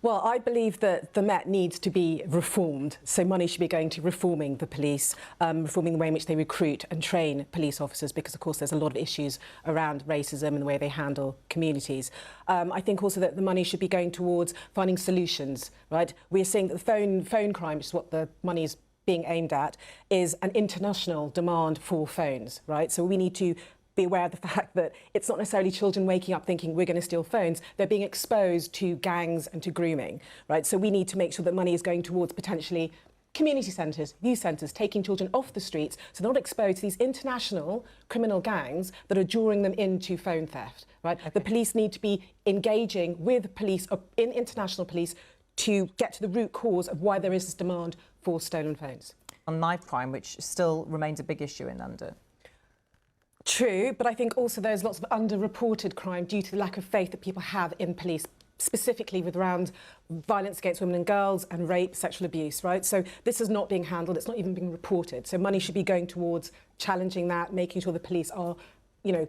Well, I believe that the Met needs to be reformed. So money should be going to reforming the police, reforming the way in which they recruit and train police officers, because, of course, there's a lot of issues around racism and the way they handle communities. I think also that the money should be going towards finding solutions, right? We're seeing that the phone crime, which is what the money is being aimed at, is an international demand for phones, right? So we need to be aware of the fact that it's not necessarily children waking up thinking we're going to steal phones. They're being exposed to gangs and to grooming, right? So we need to make sure that money is going towards potentially community centres, youth centres, taking children off the streets so they're not exposed to these international criminal gangs that are drawing them into phone theft, right? Okay. The police need to be engaging with police, in international police, to get to the root cause of why there is this demand for stolen phones. On knife crime, which still remains a big issue in London. True, but I think also there's lots of underreported crime due to the lack of faith that people have in police, specifically with around violence against women and girls and rape, sexual abuse, right? So this is not being handled, it's not even being reported. So money should be going towards challenging that, making sure the police are, you know,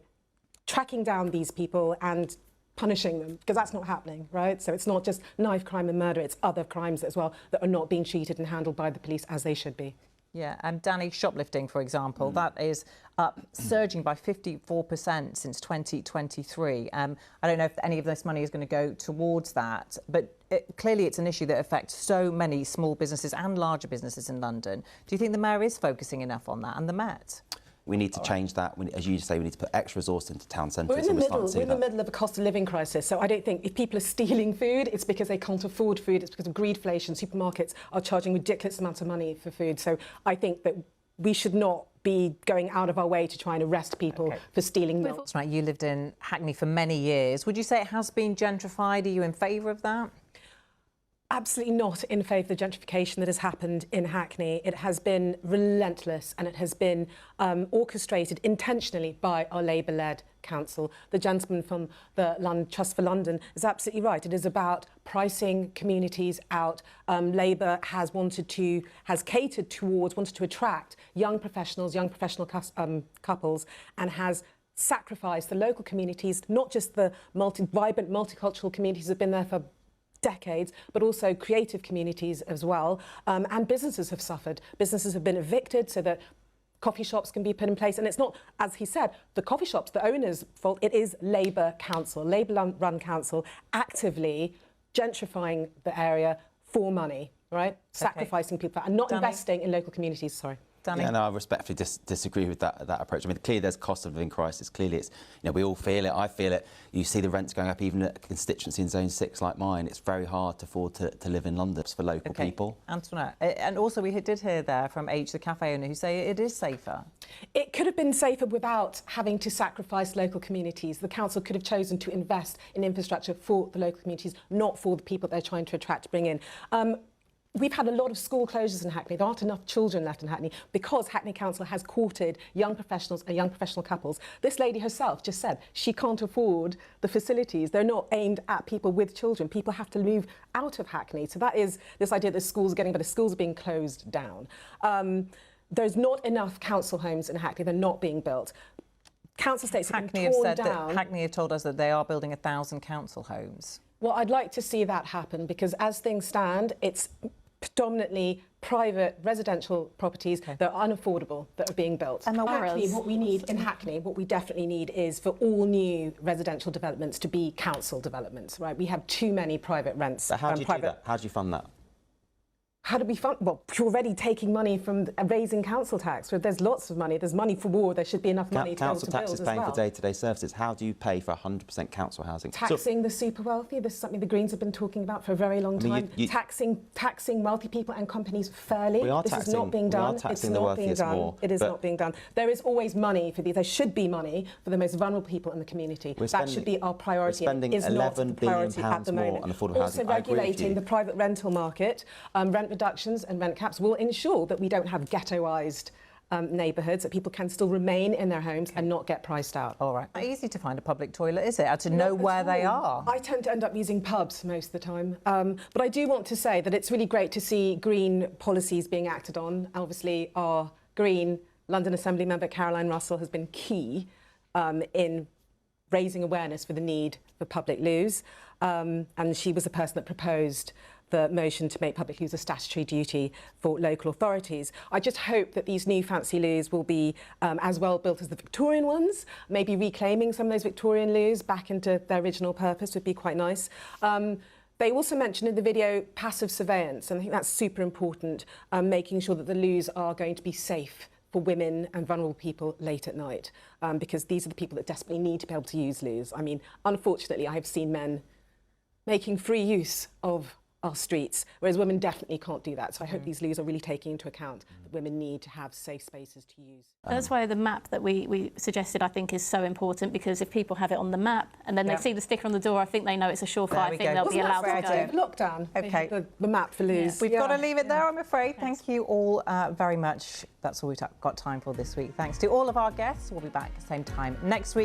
tracking down these people and punishing them, because that's not happening, right? So it's not just knife crime and murder, it's other crimes as well that are not being treated and handled by the police as they should be. Yeah, and Danny, shoplifting, for example, that is up, surging by 54% since 2023. I don't know if any of this money is going to go towards that, but clearly it's an issue that affects so many small businesses and larger businesses in London. Do you think the Mayor is focusing enough on that, and the Met? We need to change that. As you say, we need to put extra resource into town centres. We're in the middle of a cost of living crisis, so I don't think if people are stealing food, it's because they can't afford food, it's because of greedflation. Supermarkets are charging ridiculous amounts of money for food, so I think that we should not be going out of our way to try and arrest people for stealing milk. That's right, you lived in Hackney for many years. Would you say it has been gentrified? Are you in favour of that? Absolutely not in favour of the gentrification that has happened in Hackney. It has been relentless and it has been orchestrated intentionally by our Labour-led council. The gentleman from the Trust for London is absolutely right. It is about pricing communities out. Labour has wanted to attract young professionals, young professional couples, and has sacrificed the local communities, not just the vibrant multicultural communities that have been there for decades, but also creative communities as well. And businesses have suffered. Businesses have been evicted so that coffee shops can be put in place. And it's not, as he said, the coffee shops, the owners' fault. It is Labour council, Labour-run council, actively gentrifying the area for money, right? Sacrificing people and not investing in local communities, sorry. Danny? Yeah, no, I respectfully disagree with that approach. I mean, clearly there's cost of living crisis. Clearly it's, you know, we all feel it. I feel it. You see the rents going up, even at a constituency in Zone 6 like mine. It's very hard to afford to live in London for local people. Antoinette, and also we did hear there from H, the cafe owner, who say it is safer. It could have been safer without having to sacrifice local communities. The council could have chosen to invest in infrastructure for the local communities, not for the people they're trying to attract, bring in. We've had a lot of school closures in Hackney. There aren't enough children left in Hackney because Hackney Council has courted young professionals and young professional couples. This lady herself just said she can't afford the facilities. They're not aimed at people with children. People have to move out of Hackney. So that is this idea that schools are getting better. Schools are being closed down. There's not enough council homes in Hackney. They're not being built. Council estates have been torn down. Hackney have told us that they are building 1,000 council homes. Well, I'd like to see that happen because as things stand, it's predominantly private residential properties that are unaffordable that are being built. And actually, what we need in Hackney, what we definitely need is for all new residential developments to be council developments, right? We have too many private rents. So how do you do that? How do you fund that? How do we fund? Well, you're already taking money from raising council tax. So there's lots of money. There's money for war. There should be enough money to be able to build as well. Council tax is paying for day-to-day services. How do you pay for 100% council housing? Taxing the super wealthy. This is something the Greens have been talking about for a very long time. Taxing wealthy people and companies fairly. This is not being done. It's not being done. It is not being done. There is always money for these. There should be money for the most vulnerable people in the community. That should be our priority. We're spending £11 billion more on affordable housing. Also regulating the private rental market, rent reductions and rent caps will ensure that we don't have ghettoised neighbourhoods, that people can still remain in their homes and not get priced out. All right. Not easy to find a public toilet, is it? To know where they are. I tend to end up using pubs most of the time. But I do want to say that it's really great to see green policies being acted on. Obviously, our Green London Assembly member, Caroline Russell, has been key in raising awareness for the need for public loos. and she was the person that proposed the motion to make public loos a statutory duty for local authorities. I just hope that these new fancy loos will be as well built as the Victorian ones. Maybe reclaiming some of those Victorian loos back into their original purpose would be quite nice. They also mentioned in the video passive surveillance, and I think that's super important, making sure that the loos are going to be safe for women and vulnerable people late at night, because these are the people that desperately need to be able to use loos. I mean, unfortunately, I have seen men making free use of our streets, whereas women definitely can't do that. So I hope these loos are really taking into account that women need to have safe spaces to use. That's why the map that we suggested, I think, is so important, because if people have it on the map and then they see the sticker on the door, I think they know it's a surefire thing, they'll be allowed to go. Lockdown. Okay. The map for loos. We've got to leave it there, I'm afraid. Thank you all very much. That's all we've got time for this week. Thanks to all of our guests. We'll be back same time next week.